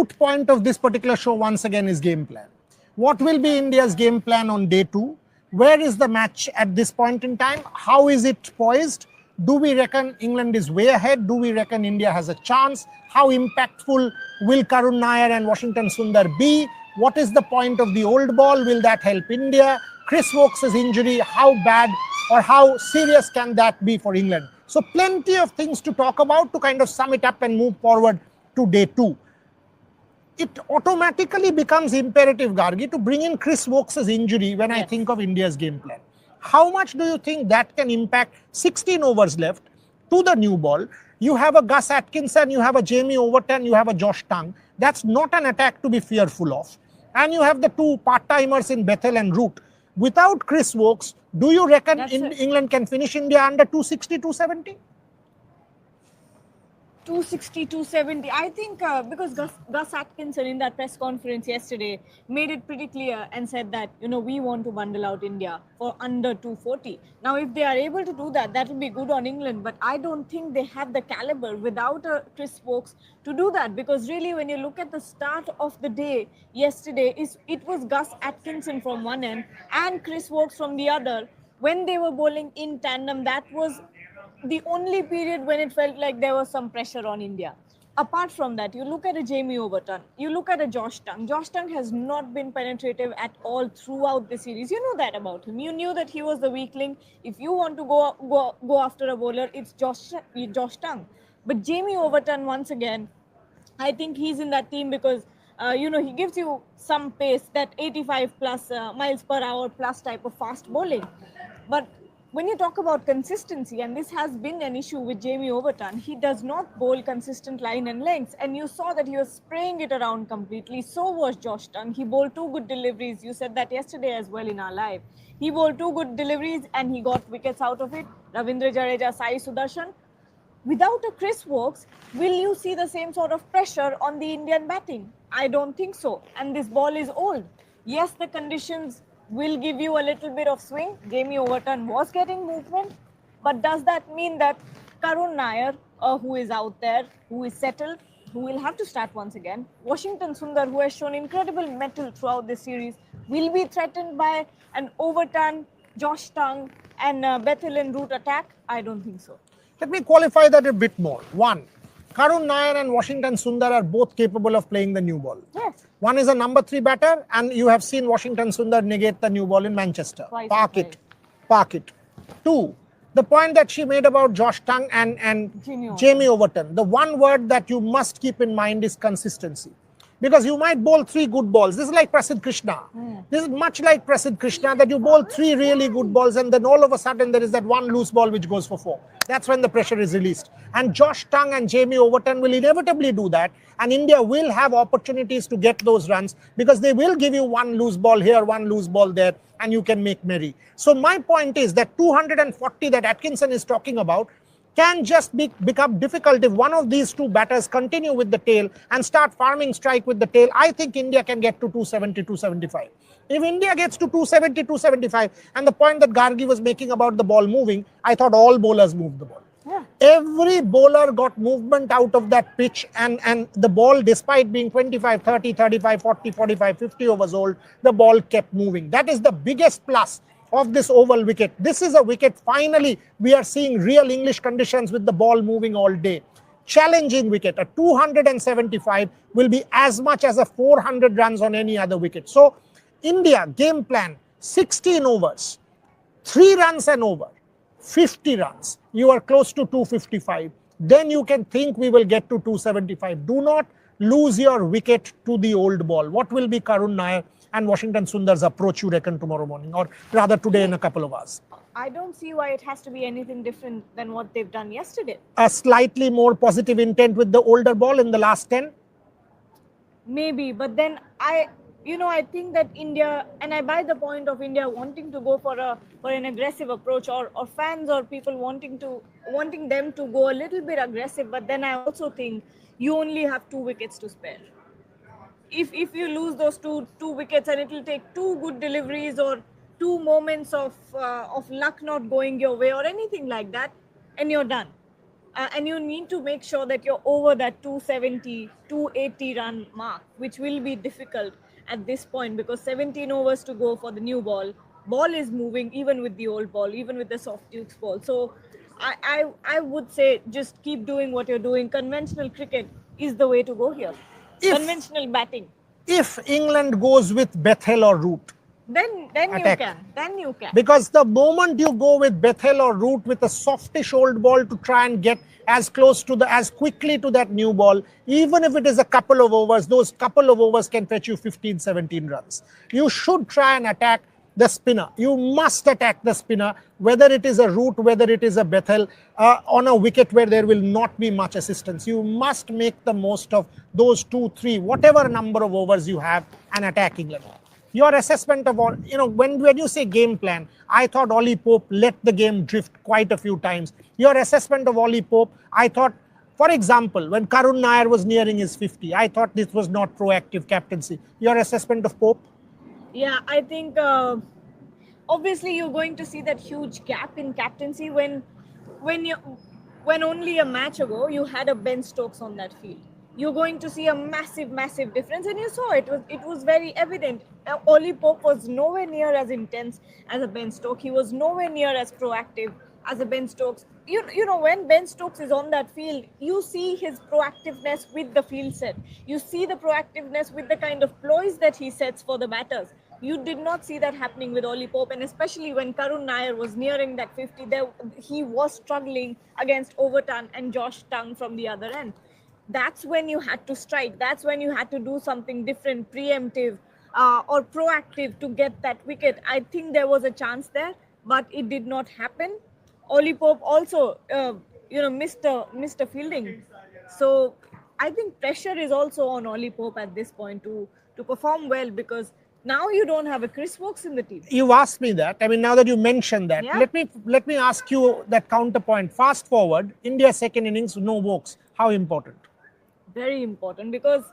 moot point of this particular show once again is game plan. What will be India's game plan on day 2? Where is the match at this point in time? How is it poised? Do we reckon England is way ahead? Do we reckon India has a chance? How impactful will Karun Nair and Washington Sundar be? What is the point of the old ball? Will that help India? Chris Woakes' injury, how bad or how serious can that be for England? So plenty of things to talk about to kind of sum it up and move forward to day 2. It automatically becomes imperative, Gargi, to bring in Chris Woakes' injury when I think of India's game plan. How much do you think that can impact 16 overs left to the new ball? You have a Gus Atkinson, you have a Jamie Overton, you have a Josh Tongue. That's not an attack to be fearful of. And you have the two part-timers in Bethel and Root. Without Chris Woakes, do you reckon England can finish India under 260, 270? 260, 270. I think because Gus Atkinson in that press conference yesterday made it pretty clear and said that, we want to bundle out India for under 240. Now, if they are able to do that, that will be good on England. But I don't think they have the caliber without Chris Woakes to do that. Because really, when you look at the start of the day yesterday, it was Gus Atkinson from one end and Chris Woakes from the other. When they were bowling in tandem, that was the only period when it felt like there was some pressure on India. Apart from that, you look at a Jamie Overton, you look at a Josh Tongue. Josh Tongue has not been penetrative at all throughout the series. You know that about him. You knew that he was the weak link. If you want to go after a bowler, it's Josh Tongue. But Jamie Overton, once again, I think he's in that team because he gives you some pace, that 85 plus miles per hour plus type of fast bowling. But when you talk about consistency, and this has been an issue with Jamie Overton, he does not bowl consistent line and lengths. And you saw that he was spraying it around completely. So was Josh Tongue. He bowled 2 good deliveries. You said that yesterday as well in our live. He bowled 2 good deliveries and he got wickets out of it. Ravindra Jadeja, Sai Sudarshan. Without a Chris Woakes, will you see the same sort of pressure on the Indian batting? I don't think so. And this ball is old. Yes, the conditions will give you a little bit of swing. Jamie Overton was getting movement. But does that mean that Karun Nair, who is out there, who is settled, who will have to start once again, Washington Sundar, who has shown incredible mettle throughout this series, will be threatened by an Overton, Josh Tongue and Bethel and Root attack? I don't think so. Let me qualify that a bit more. 1, Karun Nair and Washington Sundar are both capable of playing the new ball. Yes. One is a number 3 batter, and you have seen Washington Sundar negate the new ball in Manchester. Park it. 2, the point that she made about Josh Tongue and Jamie Overton. The one word that you must keep in mind is consistency. Because you might bowl 3 good balls. This is like Prasidh Krishna. This is much like Prasidh Krishna, that you bowl 3 really good balls and then all of a sudden there is that 1 loose ball which goes for 4. That's when the pressure is released. And Josh Tongue and Jamie Overton will inevitably do that. And India will have opportunities to get those runs because they will give you 1 loose ball here, 1 loose ball there, and you can make merry. So my point is that 240 that Atkinson is talking about can just become difficult if one of these 2 batters continue with the tail and start farming strike with the tail. I think India can get to 270, 275. If India gets to 270, 275, and the point that Gargi was making about the ball moving, I thought all bowlers moved the ball. Yeah. Every bowler got movement out of that pitch, and the ball, despite being 25, 30, 35, 40, 45, 50 overs old, the ball kept moving. That is the biggest plus of this oval wicket. This is a wicket, finally, we are seeing real English conditions with the ball moving all day. Challenging wicket. A 275 will be as much as a 400 runs on any other wicket. So, India, game plan, 16 overs, 3 runs and over, 50 runs. You are close to 255. Then you can think we will get to 275. Do not lose your wicket to the old ball. What will be Karun Nair and Washington Sundar's approach, you reckon, tomorrow morning, or rather today in a couple of hours? I don't see why it has to be anything different than what they've done yesterday. A slightly more positive intent with the older ball in the last 10? Maybe, but then I think that India, and I buy the point of India wanting to go for an aggressive approach, or fans or people wanting them to go a little bit aggressive, but then I also think you only have 2 wickets to spare. If you lose those two wickets and it will take 2 good deliveries or 2 moments of luck not going your way or anything like that, and you're done. and you need to make sure that you're over that 270, 280 run mark, which will be difficult at this point because 17 overs to go for the new ball. Ball is moving even with the old ball, even with the soft Duke's ball. So I would say just keep doing what you're doing. Conventional cricket is the way to go here. If Conventional batting. if England goes with Bethel or Root, Then attack. you can. Then you can. Because the moment you go with Bethel or Root with a softish old ball to try and get as close to as quickly to that new ball, even if it is a couple of overs, those couple of overs can fetch you 15, 17 runs. You should try and attack the spinner. You must attack the spinner, whether it is a Root, whether it is a Bethel, on a wicket where there will not be much assistance. You must make the most of those 2, 3, whatever number of overs you have and attack England. Your assessment of all, when you say game plan, I thought Ollie Pope let the game drift quite a few times. Your assessment of Ollie Pope, I thought, for example, when Karun Nair was nearing his 50, I thought this was not proactive captaincy. Your assessment of Pope? Yeah, I think obviously you're going to see that huge gap in captaincy when only a match ago you had a Ben Stokes on that field. You're going to see a massive difference, and you saw it. It was very evident. Ollie Pope was nowhere near as intense as a Ben Stokes. He was nowhere near as proactive as a Ben Stokes. You know, when Ben Stokes is on that field, you see his proactiveness with the field set. You see the proactiveness with the kind of ploys that he sets for the batters. You did not see that happening with Ollie Pope, and especially when Karun Nair was nearing that 50, he was struggling against Overton and Josh Tongue from the other end. That's when you had to strike. That's when you had to do something different, preemptive or proactive to get that wicket. I think there was a chance there, but it did not happen. Ollie Pope also, missed a fielding. So I think pressure is also on Ollie Pope at this point to perform well, because now you don't have a Chris Woakes in the team. You asked me that. I mean, now that you mentioned that, Yeah. let me ask you that counterpoint. Fast forward, India's second innings, no Woakes. How important? Very important, because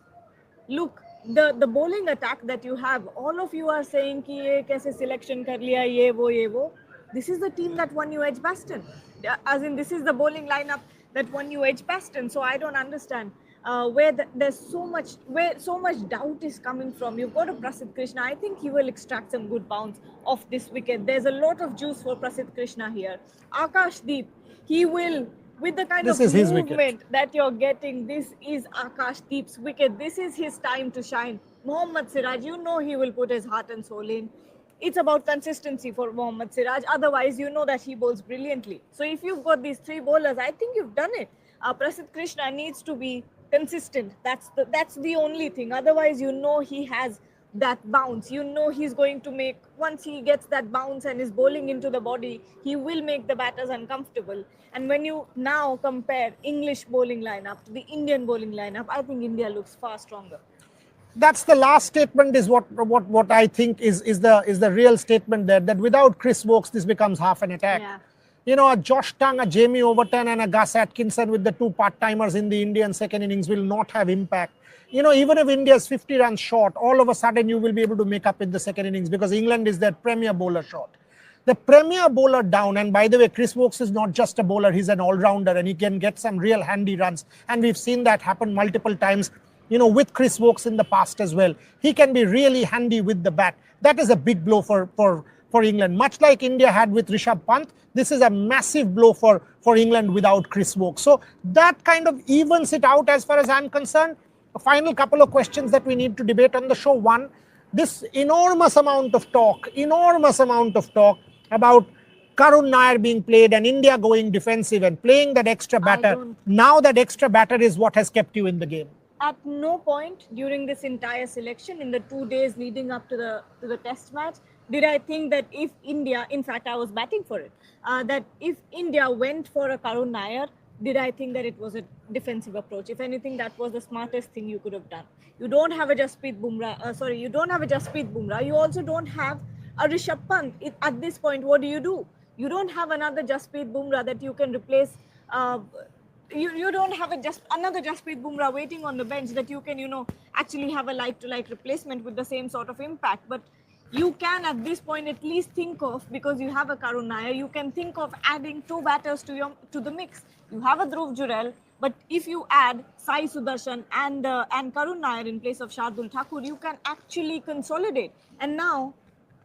look, the bowling attack that you have, all of you are saying ki ye kaise selection kar liya, ye wo. This is the team that won you Edgbaston. As in, this is the bowling lineup that won you Edgbaston. So I don't understand there's so much doubt is coming from. You've got a Prasidh Krishna. I think he will extract some good bounce off this wicket. There's a lot of juice for Prasidh Krishna here. Akash Deep, he will, with the kind This of is his movement wicket. that you're getting, this is Akash Deep's wicket. This is his time to shine. Mohammad Siraj, you know he will put his heart and soul in. It's about consistency for Mohammad Siraj. Otherwise, you know that he bowls brilliantly. So if you've got these three bowlers, I think you've done it. Prasidh Krishna needs to be consistent. That's the only thing. Otherwise, you know he has that bounce. You know he's going to make, once he gets that bounce and is bowling into the body, he will make the batters uncomfortable. And when you now compare English bowling lineup to the Indian bowling lineup, I think India looks far stronger. That's the last statement is what I think is the real statement there, that without Chris Woakes, this becomes half an attack. Yeah. You know, a Josh Tongue, a Jamie Overton and a Gus Atkinson with the two part-timers in the Indian second innings will not have impact. You know, even if India is 50 runs short, all of a sudden you will be able to make up in the second innings because England is their premier bowler short. The premier bowler down, and by the way, Chris Woakes is not just a bowler, he's an all-rounder and he can get some real handy runs. And we've seen that happen multiple times, you know, with Chris Woakes in the past as well. He can be really handy with the bat. That is a big blow for England. Much like India had with Rishabh Pant, this is a massive blow for England without Chris Woakes. So that kind of evens it out as far as I'm concerned. A final couple of questions that we need to debate on the show. One, this enormous amount of talk about Karun Nair being played and India going defensive and playing that extra batter. Now that extra batter is what has kept you in the game. At no point during this entire selection, in the 2 days leading up to the test match, did I think that if India, in fact, I was batting for it, that if India went for a Karun Nair, did I think that it was a defensive approach? If anything, that was the smartest thing you could have done. You don't have a Jasprit Bumrah. You don't have a Jasprit Bumrah. You also don't have a Rishabh Pant. At this point, what do? You don't have another Jasprit Bumrah that you can replace. You don't have another Jasprit Bumrah waiting on the bench that you can, actually have a like-to-like replacement with the same sort of impact. But you can at this point at least think of, because you have a Karun Nair, you can think of adding two batters to the mix. You have a Dhruv Jurel, but if you add Sai Sudarshan and Karun Nair in place of Shardul Thakur, you can actually consolidate. And now,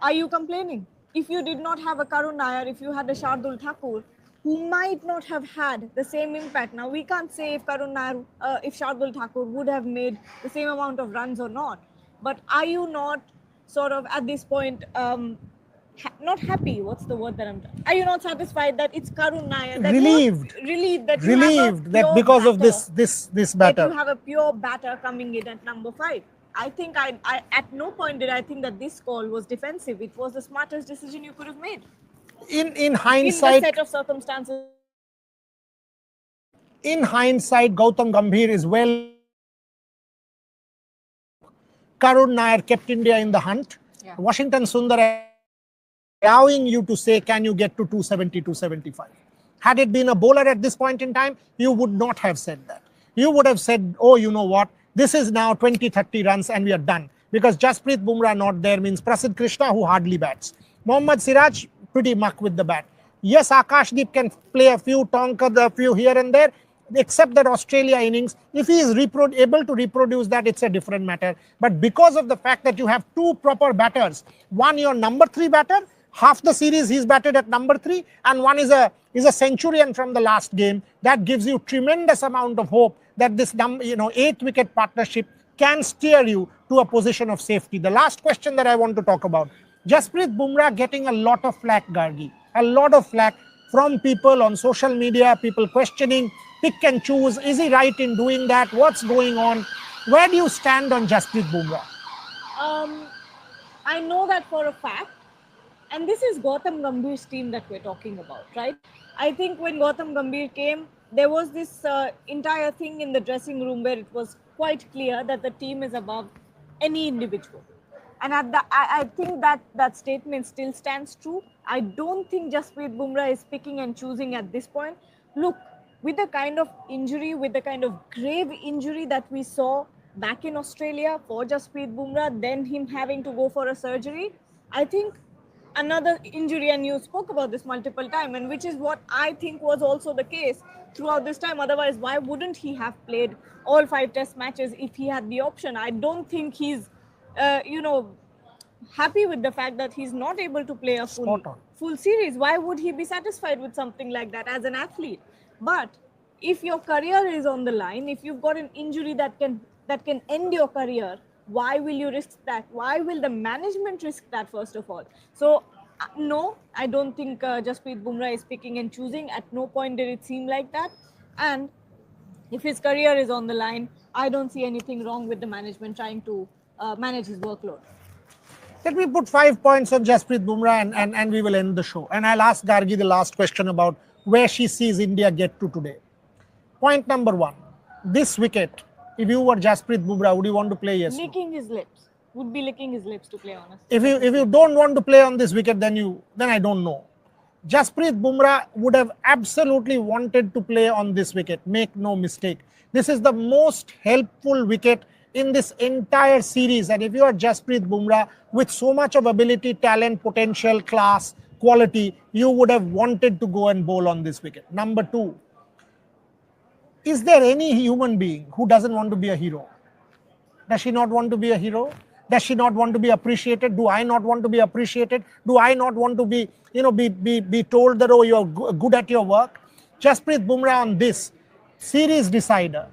are you complaining? If you did not have a Karun Nair, if you had a Shardul Thakur, who might not have had the same impact. Now, we can't say if Karun Nair, if Shardul Thakur would have made the same amount of runs or not. But are you not sort of at this point not happy? What's the word that I'm? Are you not satisfied that it's Karun Nair? That relieved that you have a that pure because of batter, this that batter. you have a pure batter coming in at number 5. I think I at no point did I think that this call was defensive. It was the smartest decision you could have made In hindsight, in the set of circumstances. Gautam Gambhir is well. Karun Nair kept India in the hunt. Yeah. Washington Sundar allowing you to say, can you get to 270, 275? Had it been a bowler at this point in time, you would not have said that. You would have said, oh, you know what? This is now 20, 30 runs and we are done. Because Jasprit Bumrah not there means Prasidh Krishna, who hardly bats. Mohammad Siraj, pretty muck with the bat. Yes, Akashdeep can play a few, Tonkar, a few here and there, except that Australia innings. If he is able to reproduce that, it's a different matter. But because of the fact that you have two proper batters, one your number 3 batter, half the series he's batted at number 3, and one is a centurion from the last game, that gives you tremendous amount of hope that this 8th wicket partnership can steer you to a position of safety. The last question that I want to talk about, Jasprit Bumrah getting a lot of flack, Gargi, a lot of flack from people on social media, people questioning, pick and choose, is he right in doing that, what's going on? Where do you stand on Jasprit Bumrah? I know that for a fact. And this is Gautam Gambhir's team that we're talking about, right? I think when Gautam Gambhir came, there was this entire thing in the dressing room where it was quite clear that the team is above any individual. And I think that statement still stands true. I don't think Jasprit Bumrah is picking and choosing at this point. Look, with the kind of injury, with the kind of grave injury that we saw back in Australia for Jasprit Bumrah, then him having to go for a surgery, I think another injury, and you spoke about this multiple times, and which is what I think was also the case throughout this time. Otherwise, why wouldn't he have played all 5 test matches if he had the option? I don't think he's, happy with the fact that he's not able to play a full series. Why would he be satisfied with something like that as an athlete? But if your career is on the line, if you've got an injury that can end your career, why will you risk that? Why will the management risk that, first of all? So, no, I don't think Jasprit Bumrah is picking and choosing. At no point did it seem like that. And if his career is on the line, I don't see anything wrong with the management trying to manage his workload. Let me put 5 points on Jasprit Bumrah and we will end the show. And I'll ask Gargi the last question about where she sees India get to today. Point number 1, this wicket, if you were Jasprit Bumrah, would you want to play? Yes. Licking his lips. Would be licking his lips, to play honest. If you don't want to play on this wicket, then I don't know. Jasprit Bumrah would have absolutely wanted to play on this wicket. Make no mistake. This is the most helpful wicket in this entire series. And if you are Jasprit Bumrah with so much of ability, talent, potential, class, quality, you would have wanted to go and bowl on this wicket. Number 2, is there any human being who doesn't want to be a hero? Does she not want to be a hero? Does she not want to be appreciated? Do I not want to be appreciated? Do I not want to be told that, oh, you're good at your work? Jasprit Bumrah on this series decider.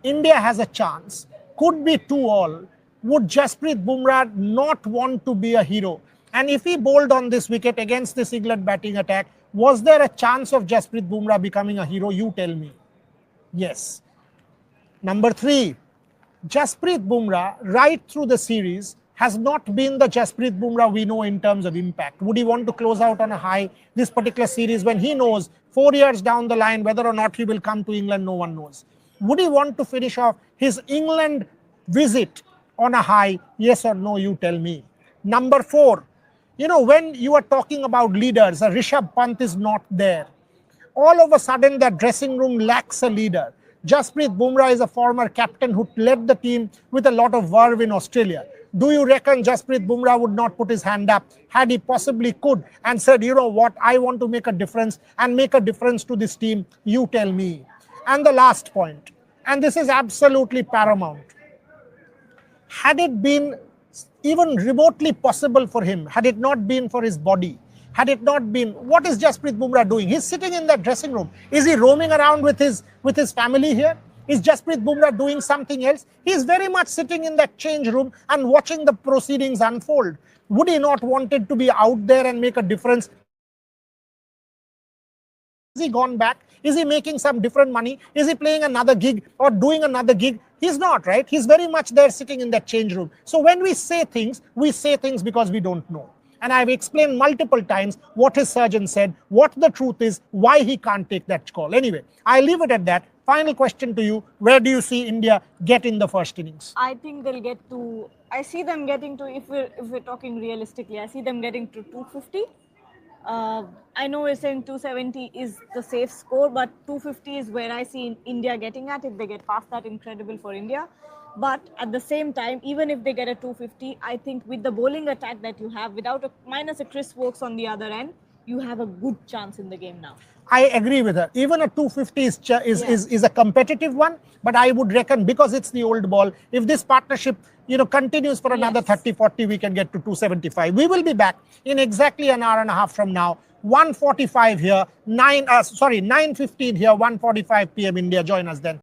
India has a chance. Could be 2-all. Would Jasprit Bumrah not want to be a hero? And if he bowled on this wicket against this England batting attack, was there a chance of Jasprit Bumrah becoming a hero? You tell me. Yes. Number 3, Jasprit Bumrah right through the series has not been the Jasprit Bumrah we know in terms of impact. Would he want to close out on a high this particular series when he knows 4 years down the line whether or not he will come to England? No one knows. Would he want to finish off his England visit on a high? Yes or no, you tell me. Number 4, when you are talking about leaders, Rishabh Pant is not there. All of a sudden, that dressing room lacks a leader. Jasprit Bumrah is a former captain who led the team with a lot of verve in Australia. Do you reckon Jasprit Bumrah would not put his hand up had he possibly could and said, you know what, I want to make a difference and make a difference to this team? You tell me. And the last point, and this is absolutely paramount. Had it been even remotely possible for him, had it not been for his body, had it not been, what is Jasprit Bumrah doing? He's sitting in that dressing room. Is he roaming around with his family here? Is Jasprit Bumrah doing something else? He's very much sitting in that change room and watching the proceedings unfold. Would he not wanted to be out there and make a difference? Has he gone back? Is he making some different money? Is he playing another gig or doing another gig? He's not, right? He's very much there sitting in that change room. So when we say things because we don't know. And I've explained multiple times what his surgeon said, what the truth is, why he can't take that call. Anyway, I leave it at that. Final question to you. Where do you see India get in the first innings? I think they'll get to, I see them getting to, if we're talking realistically, I see them getting to 250. I know we're saying 270 is the safe score, but 250 is where I see India getting at. If they get past that, incredible for India. But at the same time, even if they get a 250, I think with the bowling attack that you have, minus a Chris Wokes on the other end, you have a good chance in the game now. I agree with her. Even a 250 is a competitive one, but I would reckon because it's the old ball, if this partnership continues for another 30-40, we can get to 275. We will be back in exactly an hour and a half from now. 1:45 here, 9:15 here, 1:45 p.m. India. Join us then.